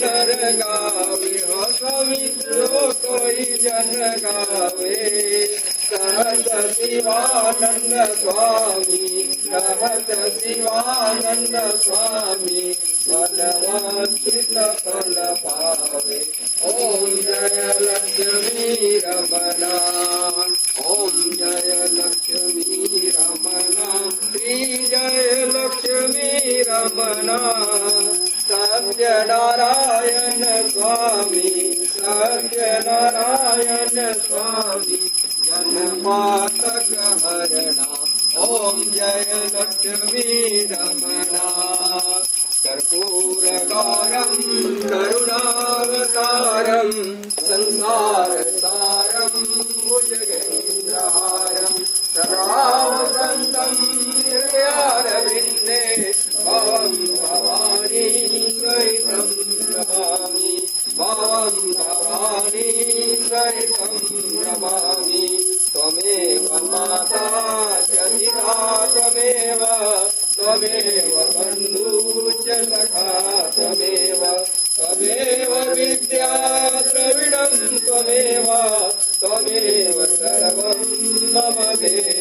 नर गावे हो स्वामी जो कोई जन गावे कहत शिवानंद स्वामी कहत शिवानंद स्वामी मनवांछित फल पावे ओम जय लक्ष्मी रमणा ओम जय लक्ष्मी रमणा श्री जय लक्ष्मी रमणा सत्यनारायण स्वामी सत्यनारायण स्वामी जन्मातक हरणा ओम जय लक्ष्मी रमणा कर्पूर गौरम करुणावतारम संसार सारम भुजगेन्द्रहारम सदा वसंतम हृदयारविंदे भवं भवानी सहितं नमामि भवं भवानी सहितं नमामि त्वमेव माता च पिता त्वमेव त्वमेव बन्धुश्च सखा त्वमेव त्वमेव विद्या द्रविणं त्वमेव त्वमेव सर्वं मम देव